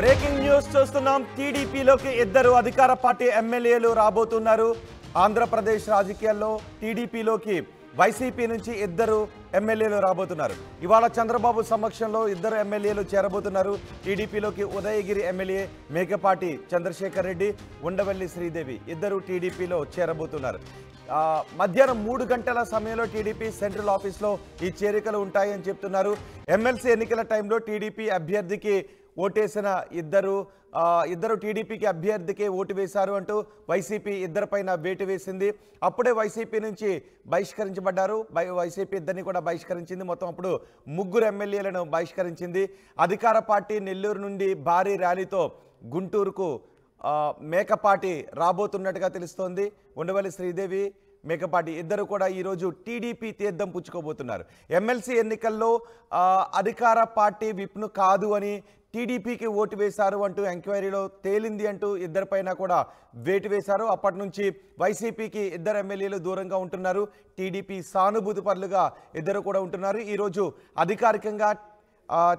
Breaking news చూస్తున్నాం. టీడీపీలోకి ఇద్దరు అధికార పార్టీ ఎమ్మెల్యేలు రాబోతున్నారు. ఆంధ్రప్రదేశ్ రాజకీయాల్లో టీడీపీలోకి వైసీపీ నుంచి ఇద్దరు ఎమ్మెల్యేలు రాబోతున్నారు. ఇవాళ చంద్రబాబు సమక్షంలో ఇద్దరు ఎమ్మెల్యేలు చేరబోతున్నారు. టీడీపీలోకి ఉదయగిరి ఎమ్మెల్యే మేకపాటి చంద్రశేఖర్ రెడ్డి, ఉండవల్లి శ్రీదేవి ఇద్దరు టీడీపీలో చేరబోతున్నారు. మధ్యాహ్నం 3 గంటల సమయంలో టీడీపీ సెంట్రల్ ఆఫీస్లో ఈ చేరికలు ఉంటాయని చెప్తున్నారు. ఎమ్మెల్సీ ఎన్నికల టైంలో టీడీపీ అభ్యర్థికి ఓటేసిన ఇద్దరు టీడీపీకి అభ్యర్థికే ఓటు వేశారు అంటూ వైసీపీ ఇద్దరిపైన వేటు వేసింది. అప్పుడే వైసీపీ నుంచి బహిష్కరించబడ్డారు. వైసీపీ ఇద్దరిని కూడా బహిష్కరించింది. మొత్తం అప్పుడు 3 ఎమ్మెల్యేలను బహిష్కరించింది. అధికార పార్టీ నెల్లూరు నుండి భారీ ర్యాలీతో గుంటూరుకు మేకపాటి రాబోతున్నట్టుగా తెలుస్తోంది. ఉండవల్లి శ్రీదేవి, మేకపాటి ఇద్దరు కూడా ఈరోజు టీడీపీ తీర్థం పుచ్చుకోబోతున్నారు. ఎమ్మెల్సీ ఎన్నికల్లో అధికార పార్టీ విప్ను కాదు అని టీడీపీకి ఓటు వేశారు అంటూ ఎంక్వైరీలో తేలింది అంటూ ఇద్దరిపైన కూడా వేటు వేశారు. అప్పటి నుంచి వైసీపీకి ఇద్దరు ఎమ్మెల్యేలు దూరంగా ఉంటున్నారు. టీడీపీ సానుభూతి పరులుగా ఇద్దరు కూడా ఉంటున్నారు. ఈరోజు అధికారికంగా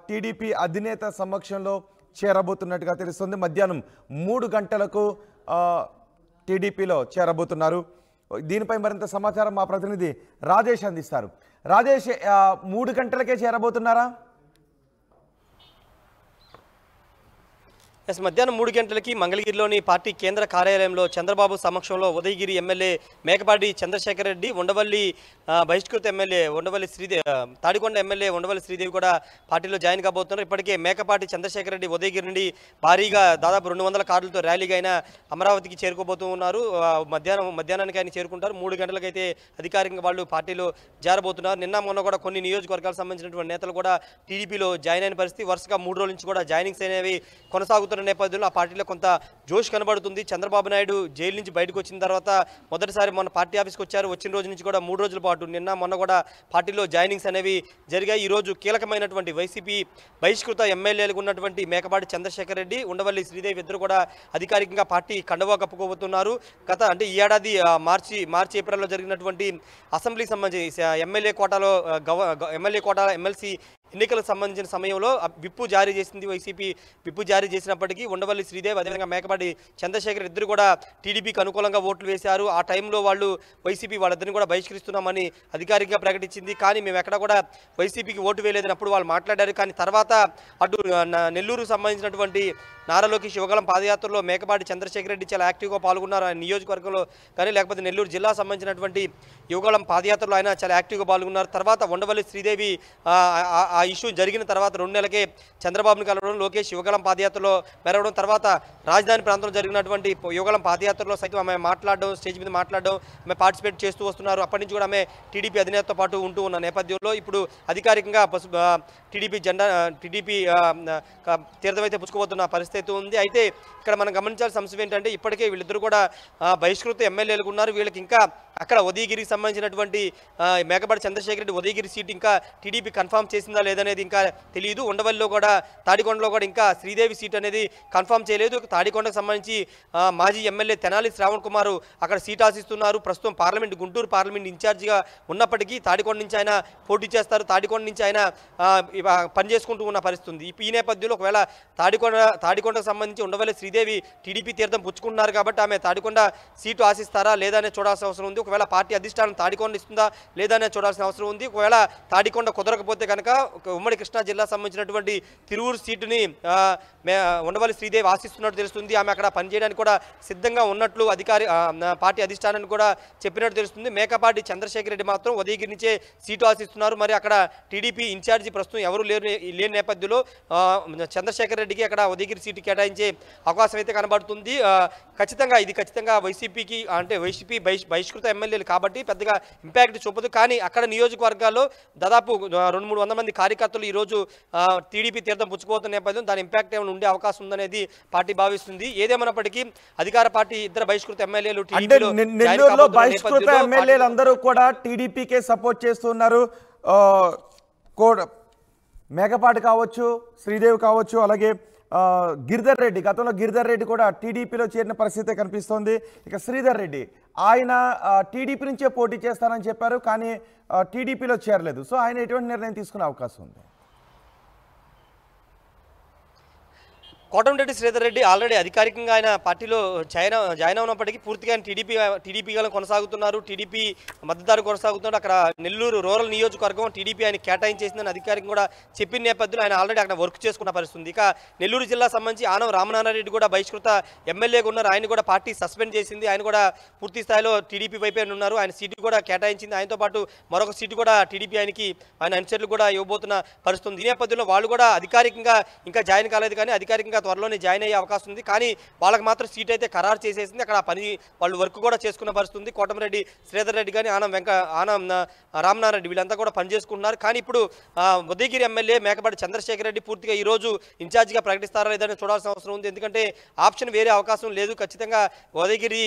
టీడీపీ అధినేత సమక్షంలో చేరబోతున్నట్టుగా తెలుస్తుంది. మధ్యాహ్నం 3 గంటలకు టీడీపీలో చేరబోతున్నారు. దీనిపై మరింత సమాచారం మా ప్రతినిధి రాజేష్ అందిస్తారు. రాజేష్, 3 గంటలకే చేరబోతున్నారా? మధ్యాహ్నం 3 గంటలకి మంగళగిరిలోని పార్టీ కేంద్ర కార్యాలయంలో చంద్రబాబు సమక్షంలో ఉదయగిరి ఎమ్మెల్యే మేకపాటి చంద్రశేఖర్ రెడ్డి, ఉండవల్లి బహిష్కృత ఎమ్మెల్యే ఉండవల్లి శ్రీదేవి, తాడికొండ ఎమ్మెల్యే ఉండవల్లి శ్రీదేవి కూడా పార్టీలో జాయిన్ కాబోతున్నారు. ఇప్పటికే మేకపాటి చంద్రశేఖర్ రెడ్డి ఉదయగిరి నుండి భారీగా దాదాపు 200 కార్లతో ర్యాలీగా ఆయన అమరావతికి చేరుకోబోతూ ఉన్నారు. మధ్యాహ్నానికి ఆయన చేరుకుంటారు. 3 గంటలకైతే అధికారికంగా వాళ్ళు పార్టీలో చేరబోతున్నారు. నిన్న మొన్న కూడా కొన్ని నియోజకవర్గాలకు సంబంధించినటువంటి నేతలు కూడా టీడీపీలో జాయిన్ అయిన పరిస్థితి. వరుసగా 3 రోజుల నుంచి కూడా జాయినింగ్స్ అనేవి కొనసాగుతున్న నేపథ్యంలో ఆ పార్టీలో కొంత జోష్ కనబడుతుంది. చంద్రబాబు నాయుడు జైలు నుంచి బయటకు వచ్చిన తర్వాత మొదటిసారి మొన్న పార్టీ ఆఫీస్కి వచ్చారు. వచ్చిన రోజు నుంచి కూడా 3 రోజుల పాటు నిన్న మొన్న కూడా పార్టీలో జాయినింగ్స్ అనేవి జరిగాయి. ఈరోజు కీలకమైనటువంటి వైసీపీ బహిష్కృత ఎమ్మెల్యేలకు ఉన్నటువంటి మేకపాటి చంద్రశేఖర్ రెడ్డి, ఉండవల్లి శ్రీదేవి ఇద్దరు కూడా అధికారికంగా పార్టీ కండువా కప్పుకోబోతున్నారు. ఈ ఏడాది మార్చి ఏప్రిల్లో జరిగినటువంటి అసెంబ్లీకి సంబంధించి ఎమ్మెల్యే కోటాలో ఎమ్మెల్సీ ఎన్నికలకు సంబంధించిన సమయంలో విప్పు జారీ చేసింది వైసీపీ. విప్పు జారీ చేసినప్పటికీ ఉండవల్లి శ్రీదేవి అదేవిధంగా మేకపాటి చంద్రశేఖర్ ఇద్దరు కూడా టీడీపీకి అనుకూలంగా ఓట్లు వేశారు. ఆ టైంలో వాళ్ళు వైసీపీ వాళ్ళిద్దరిని కూడా బహిష్కరిస్తున్నామని అధికారికంగా ప్రకటించింది. కానీ మేము ఎక్కడ కూడా వైసీపీకి ఓటు వేయలేదని అప్పుడు వాళ్ళు మాట్లాడారు. కానీ తర్వాత అటు నెల్లూరుకు సంబంధించినటువంటి నారా లోకేష్ యువగళం పాదయాత్రలో మేకపాటి చంద్రశేఖర్ రెడ్డి చాలా యాక్టివ్గా పాల్గొన్నారు. ఆయన నియోజకవర్గంలో కానీ లేకపోతే నెల్లూరు జిల్లా సంబంధించినటువంటి యువగళం పాదయాత్రలో ఆయన చాలా యాక్టివ్గా పాల్గొన్నారు. తర్వాత ఉండవల్లి శ్రీదేవి ఆ ఇష్యూ జరిగిన తర్వాత 2 నెలలకే చంద్రబాబుని కలవడం, లోకేష్ యువగళం పాదయాత్రలో మెరవడం, తర్వాత రాజధాని ప్రాంతంలో జరిగినటువంటి యువగళం పాదయాత్రలో సైతం ఆమె మాట్లాడడం, స్టేజ్ మీద మాట్లాడడం, ఆమె పార్టిసిపేట్ చేస్తూ వస్తున్నారు. అప్పటి నుంచి కూడా ఆమె టీడీపీ అధినేతతో పాటు ఉంటూ ఉన్న నేపథ్యంలో ఇప్పుడు అధికారికంగా టీడీపీ తీర్థమైతే పుచ్చుకోబోతున్న పరిస్థితి ఉంది. అయితే ఇక్కడ మనం గమనించాల్సిన అంశం ఏంటంటే ఇప్పటికే వీళ్ళిద్దరు కూడా బహిష్కృత ఎమ్మెల్యేలు ఉన్నారు. వీళ్ళకి ఇంకా అక్కడ ఉదయగిరికి సంబంధించినటువంటి మేకపాటి చంద్రశేఖర్ రెడ్డి ఉదయగిరి సీట్ ఇంకా టీడీపీ కన్ఫర్మ్ చేసిందా లేదనేది ఇంకా తెలియదు. ఉండవల్లిలో కూడా తాడికొండలో కూడా ఇంకా శ్రీదేవి సీట్ అనేది కన్ఫర్మ్ చేయలేదు. తాడికొండకు సంబంధించి మాజీ ఎమ్మెల్యే తెనాలి శ్రావణ్ కుమార్ అక్కడ సీట్ ఆశిస్తున్నారు. ప్రస్తుతం గుంటూరు పార్లమెంట్ ఇన్ఛార్జిగా ఉన్నప్పటికీ తాడికొండ నుంచి ఆయన పోటీ చేస్తారు. తాడికొండ నుంచి ఆయన పనిచేసుకుంటూ ఉన్న పరిస్థితి ఉంది. ఈ నేపథ్యంలో ఒకవేళ తాడికొండకు సంబంధించి ఉండవల్లి శ్రీదేవి టీడీపీ తీర్థం పుచ్చుకుంటున్నారు కాబట్టి ఆమె తాడికొండ సీటు ఆశిస్తారా లేదనే చూడాల్సిన అవసరం ఉంది. ఒకవేళ పార్టీ అధిష్టానం తాడికొండ ఇస్తుందా లేదనే చూడాల్సిన అవసరం ఉంది. ఒకవేళ తాడికొండ కుదరకపోతే కనుక ఉమ్మడి కృష్ణా జిల్లా సంబంధించినటువంటి తిరువురు సీటుని ఉండవల్లి శ్రీదేవి ఆశిస్తున్నట్టు తెలుస్తుంది. ఆమె అక్కడ పనిచేయడానికి కూడా సిద్ధంగా ఉన్నట్లు పార్టీ అధిష్టానాన్ని కూడా చెప్పినట్టు తెలుస్తుంది. మేకపాటి చంద్రశేఖర్ రెడ్డి మాత్రం ఉదయగిరి నుంచే సీటు ఆశిస్తున్నారు. మరి అక్కడ టీడీపీ ఇన్ఛార్జి ప్రస్తుతం ఎవరు లేని నేపథ్యంలో చంద్రశేఖర్ రెడ్డికి అక్కడ ఉదయగిరి సీటు కేటాయించే అవకాశం అయితే కనబడుతుంది. ఖచ్చితంగా వైసీపీకి అంటే వైసీపీ బహిష్కృత ఎమ్మెల్యేలు కాబట్టి పెద్దగా ఇంపాక్ట్ చూపదు. కానీ అక్కడ నియోజకవర్గాల్లో దాదాపు 200-300 మంది కార్యకర్తలు ఈరోజు టీడీపీ తీర్థం పుచ్చుకోతున్న నేపథ్యం దాని ఇంపాక్ట్ ఏమైనా ఉండే అవకాశం ఉందనేది పార్టీ భావిస్తుంది. ఏదేమైనప్పటికీ అధికార పార్టీ ఇద్దరు బహిష్కృత ఎమ్మెల్యేలు నెల్లూరులో బహిష్కృత ఎమ్మెల్యేలు అందరూ కూడా టీడీపీకే సపోర్ట్ చేస్తున్నారు. మేకపాటి కావచ్చు, శ్రీదేవి కావచ్చు, అలాగే గిరిధర్ రెడ్డి, గతంలో గిరిధర్ రెడ్డి కూడా టీడీపీలో చేరిన పరిస్థితి కనిపిస్తోంది. ఇక శ్రీధర్ రెడ్డి ఆయన టీడీపీ నుంచే పోటీ చేస్తానని చెప్పారు, కానీ టీడీపీలో చేరలేదు. సో ఆయన ఎటువంటి నిర్ణయం తీసుకునే అవకాశం ఉంది? కోటమిరెడ్డి శ్రీధర్ రెడ్డి ఆల్రెడీ అధికారికంగా ఆయన పార్టీలో జాయిన్ అవునప్పటికీ పూర్తిగా ఆయన టీడీపీగా కొనసాగుతున్నారు. టీడీపీ మద్దతుదారు కొనసాగుతున్నారు. అక్కడ నెల్లూరు రూరల్ నియోజకవర్గం టీడీపీ ఆయన కేటాయించేసిందని అధికారికంగా కూడా చెప్పిన నేపథ్యంలో ఆయన ఆల్రెడీ అక్కడ వర్క్ చేసుకున్న పరిస్థితుంది. ఇక నెల్లూరు జిల్లా సంబంధించి ఆనం రామనారాయణ కూడా బహిష్కృత ఎమ్మెల్యేగా ఉన్నారు. ఆయన కూడా పార్టీ సస్పెండ్ చేసింది. ఆయన కూడా పూర్తి స్థాయిలో టీడీపీ వైపే ఉన్నారు. ఆయన సీటు కూడా కేటాయించింది. ఆయనతో పాటు మరొక సీటు కూడా టీడీపీ ఆయన అనుచరులు కూడా ఇవ్వబోతున్న పరిస్థితుంది. ఈ నేపథ్యంలో వాళ్ళు కూడా అధికారికంగా ఇంకా జాయిన్ కాలేదు, కానీ అధికారికంగా త్వరలోనే జాయిన్ అయ్యే అవకాశం ఉంది. కానీ వాళ్ళకి మాత్రం సీట్ అయితే ఖరారు చేసేసింది. అక్కడ పని వాళ్ళు వర్క్ కూడా చేసుకున్న పరిస్థితుంది. కోటమిరెడ్డి శ్రీధర్ రెడ్డి కానీ ఆనం రామనారాయణ వీళ్ళంతా కూడా పనిచేసుకుంటున్నారు. కానీ ఇప్పుడు ఉదయగిరి ఎమ్మెల్యే మేకపాటి చంద్రశేఖర్ రెడ్డి పూర్తిగా ఈ రోజు ఇన్ఛార్జిగా ప్రకటిస్తారా లేదని చూడాల్సిన అవసరం ఉంది. ఎందుకంటే ఆప్షన్ వేరే అవకాశం లేదు. ఖచ్చితంగా ఉదయగిరి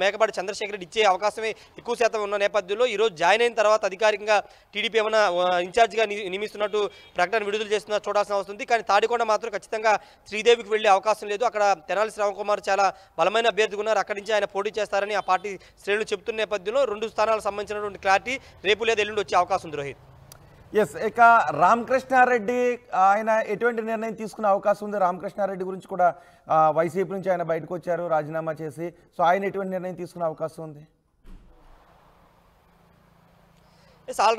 మేకపాటి చంద్రశేఖర్ రెడ్డి ఇచ్చే అవకాశమే ఎక్కువ శాతం ఉన్న నేపథ్యంలో ఈ రోజు జాయిన్ అయిన తర్వాత అధికారికంగా టీడీపీ ఏమైనా ఇన్ఛార్జిగా నియమిస్తున్నట్టు ప్రకటన విడుదల చేస్తున్నా చూడాల్సిన అవసరం ఉంది. కానీ తాడికొండ మాత్రం ఖచ్చితంగా శ్రీదేవికి వెళ్లే అవకాశం లేదు. అక్కడ తెనాలి శ్రావణకుమార్ చాలా బలమైన అభ్యర్థిగా ఉన్నారు. అక్కడి నుంచి ఆయన పోటీ చేస్తారని ఆ పార్టీ శ్రేణులు చెబుతున్న నేపథ్యంలో 2 స్థానాలకు సంబంధించినటువంటి క్లారిటీ రేపు లేదా ఎల్లుండి వచ్చే అవకాశం ఉంది. రోహిత్, ఎస్, ఇక రామకృష్ణారెడ్డి ఆయన ఎటువంటి నిర్ణయం తీసుకునే అవకాశం ఉంది? రామకృష్ణారెడ్డి గురించి కూడా వైసీపీ నుంచి ఆయన బయటకు వచ్చారు రాజీనామా చేసి. సో ఆయన ఎటువంటి నిర్ణయం తీసుకునే అవకాశం ఉంది?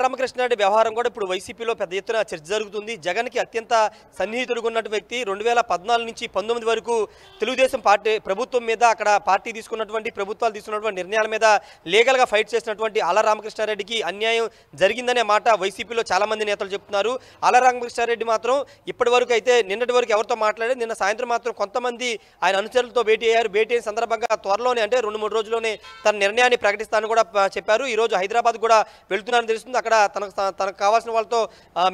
రామకృష్ణారెడ్డి వ్యవహారం కూడా ఇప్పుడు వైసీపీలో పెద్ద ఎత్తున చర్చ జరుగుతుంది. జగన్కి అత్యంత సన్నిహితుడుగా ఉన్నటువంటి వ్యక్తి 2014 నుంచి 19 వరకు తెలుగుదేశం పార్టీ ప్రభుత్వం మీద అక్కడ పార్టీ ప్రభుత్వాలు తీసుకున్నటువంటి నిర్ణయాల మీద లీగల్గా ఫైట్ చేసినటువంటి ఆల రామకృష్ణారెడ్డికి అన్యాయం జరిగిందనే మాట వైసీపీలో చాలామంది నేతలు చెప్తున్నారు. ఆల రామకృష్ణారెడ్డి మాత్రం ఇప్పటి వరకు అయితే నిన్నటి వరకు ఎవరితో మాట్లాడారు, నిన్న సాయంత్రం మాత్రం కొంతమంది ఆయన అనుచరులతో భేటీ అయ్యారు. భేటీ అయిన సందర్భంగా త్వరలోనే అంటే 2-3 రోజుల్లోనే తన నిర్ణయాన్ని ప్రకటిస్తానని కూడా చెప్పారు. ఈరోజు హైదరాబాద్ కూడా వెళ్తున్నారని తెలుస్తుంది. అక్కడ తనకు కావాల్సిన వాళ్ళతో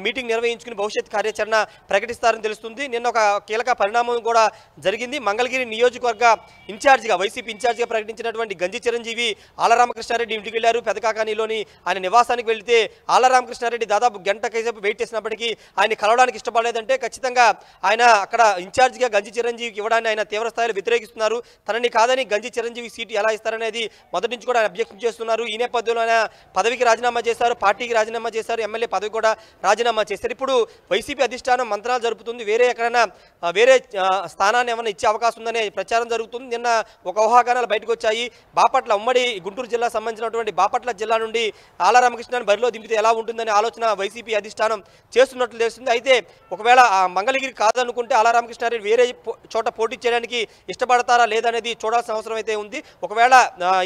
మీటింగ్ నిర్వహించుకుని భవిష్యత్ కార్యాచరణ ప్రకటిస్తారని తెలుస్తుంది. నిన్న ఒక కీలక పరిణామం కూడా జరిగింది. మంగళగిరి నియోజకవర్గ ఇన్ఛార్జిగా వైసీపీ ఇన్ఛార్జిగా ప్రకటించినటువంటి గంజి చిరంజీవి ఆల రామకృష్ణారెడ్డి ఇంటికి వెళ్లారు. పెదకాకానీలోని ఆయన నివాసానికి వెళితే ఆల రామకృష్ణారెడ్డి దాదాపు గంట సేపు వెయిట్ చేసినప్పటికీ ఆయన కలవడానికి ఇష్టపడలేదంటే ఖచ్చితంగా ఆయన అక్కడ ఇన్ఛార్జిగా గంజి చిరంజీవికి ఇవ్వడాన్ని ఆయన తీవ్ర స్థాయిలో వ్యతిరేకిస్తున్నారు. తనని కాదని గంజి చిరంజీవి సీటు ఎలా ఇస్తారనేది మొదటి నుంచి కూడా ఆయన అబ్జెక్షన్ చేస్తున్నారు. ఈ నేపథ్యంలో ఆయన పదవికి రాజీనామా చేశారు, పార్టీకి రాజీనామా చేశారు, ఎమ్మెల్యే పదవి కూడా రాజీనామా చేశారు. ఇప్పుడు వైసీపీ అధిష్టానం మంత్రాలు జరుపుతుంది. ఎక్కడైనా వేరే స్థానాన్ని ఏమైనా ఇచ్చే అవకాశం ఉందనే ప్రచారం జరుగుతుంది. నిన్న ఒక ఊహాగానాలు బయటకు వచ్చాయి. బాపట్ల ఉమ్మడి గుంటూరు జిల్లా సంబంధించినటువంటి బాపట్ల జిల్లా నుండి ఆల రామకృష్ణాన్ని బరిలో దింపితే ఎలా ఉంటుందనే ఆలోచన వైసీపీ అధిష్టానం చేస్తున్నట్లు తెలుస్తుంది. అయితే ఒకవేళ మంగళగిరి కాదనుకుంటే ఆల రామకృష్ణారెడ్డి వేరే చోట పోటీ చేయడానికి ఇష్టపడతారా లేదనేది చూడాల్సిన అవసరం అయితే ఉంది. ఒకవేళ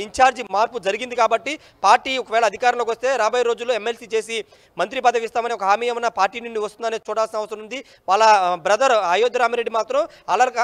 ఇన్ఛార్జి మార్పు జరిగింది కాబట్టి పార్టీ ఒకవేళ అధికారంలోకి వస్తే రాబోయే రోజుల్లో ఎమ్మెల్సీ చేసి మంత్రి పదవి ఇస్తామని ఒక హామీ ఏమన్నా పార్టీ నుండి వస్తుందనే చూడాల్సిన అవసరం ఉంది. వాళ్ళ బ్రదర్ అయోధ్య రామిరెడ్డి మాత్రం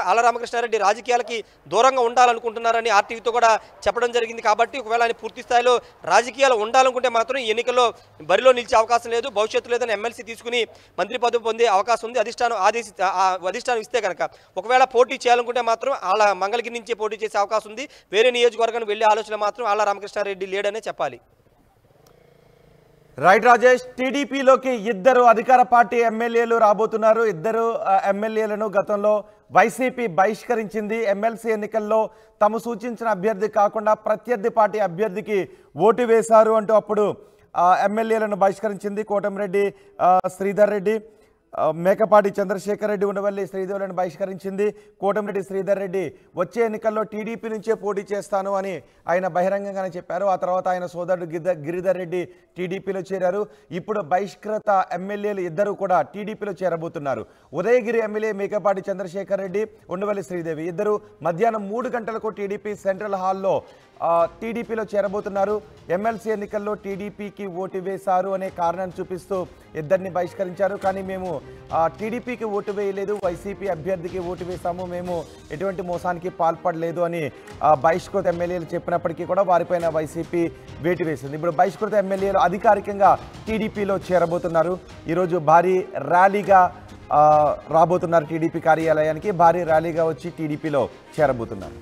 ఆల రామకృష్ణారెడ్డి రాజకీయాలకి దూరంగా ఉండాలనుకుంటున్నారని ఆర్టీవీతో కూడా చెప్పడం జరిగింది. కాబట్టి ఒకవేళ ఆయన పూర్తి స్థాయిలో రాజకీయాలు ఉండాలనుకుంటే మాత్రం ఎన్నికల్లో బరిలో నిలిచే అవకాశం లేదు. భవిష్యత్తులో ఏదైనా ఎమ్మెల్సీ తీసుకుని మంత్రి పదవి పొందే అవకాశం ఉంది అధిష్టానం ఇస్తే కనుక. ఒకవేళ పోటీ చేయాలనుకుంటే మాత్రం ఆల మంగళగిరి నుంచే పోటీ చేసే అవకాశం ఉంది. వేరే నియోజకవర్గానికి వెళ్లే ఆలోచన మాత్రం ఆల రామకృష్ణారెడ్డి లేడనే చెప్పాలి. రైట్ రాజేష్, టీడీపీలోకి 2 అధికార పార్టీ ఎమ్మెల్యేలు రాబోతున్నారు. 2 ఎమ్మెల్యేలను గతంలో వైసీపీ బహిష్కరించింది. ఎమ్మెల్సీ ఎన్నికల్లో తాము సూచించిన అభ్యర్థి కాకుండా ప్రత్యర్థి పార్టీ అభ్యర్థికి ఓటు వేశారు అంటూ అప్పుడు ఎమ్మెల్యేలను బహిష్కరించింది. కోటమిరెడ్డి శ్రీధర్ రెడ్డి, మేకపాటి చంద్రశేఖర్ రెడ్డి, ఉండవల్లి శ్రీదేవులను బహిష్కరించింది. కోటమిరెడ్డి శ్రీధర్ రెడ్డి వచ్చే ఎన్నికల్లో టీడీపీ నుంచే పోటీ చేస్తాను అని ఆయన బహిరంగంగానే చెప్పారు. ఆ తర్వాత ఆయన సోదరుడు గిరిధర్ రెడ్డి టీడీపీలో చేరారు. ఇప్పుడు బహిష్కృత ఎమ్మెల్యేలు 2 కూడా టీడీపీలో చేరబోతున్నారు. ఉదయగిరి ఎమ్మెల్యే మేకపాటి చంద్రశేఖర్ రెడ్డి, ఉండవల్లి శ్రీదేవి 2 మధ్యాహ్నం 3 గంటలకు టీడీపీ సెంట్రల్ హాల్లో టీడీపీలో చేరబోతున్నారు. ఎమ్మెల్సీ ఎన్నికల్లో టీడీపీకి ఓటు వేశారు అనే కారణాన్ని చూపిస్తూ 2 బహిష్కరించారు. కానీ మేము టీడీపీకి ఓటు వేయలేదు, వైసీపీ అభ్యర్థికి ఓటు వేశాము, మేము ఎటువంటి మోసానికి పాల్పడలేదు అని బహిష్కృత ఎమ్మెల్యేలు చెప్పినప్పటికీ కూడా వారిపైన వైసీపీ వేటు వేసింది. ఇప్పుడు బహిష్కృత ఎమ్మెల్యేలు అధికారికంగా టీడీపీలో చేరబోతున్నారు. ఈరోజు భారీ ర్యాలీగా రాబోతున్నారు. టీడీపీ కార్యాలయానికి భారీ ర్యాలీగా వచ్చి టీడీపీలో చేరబోతున్నారు.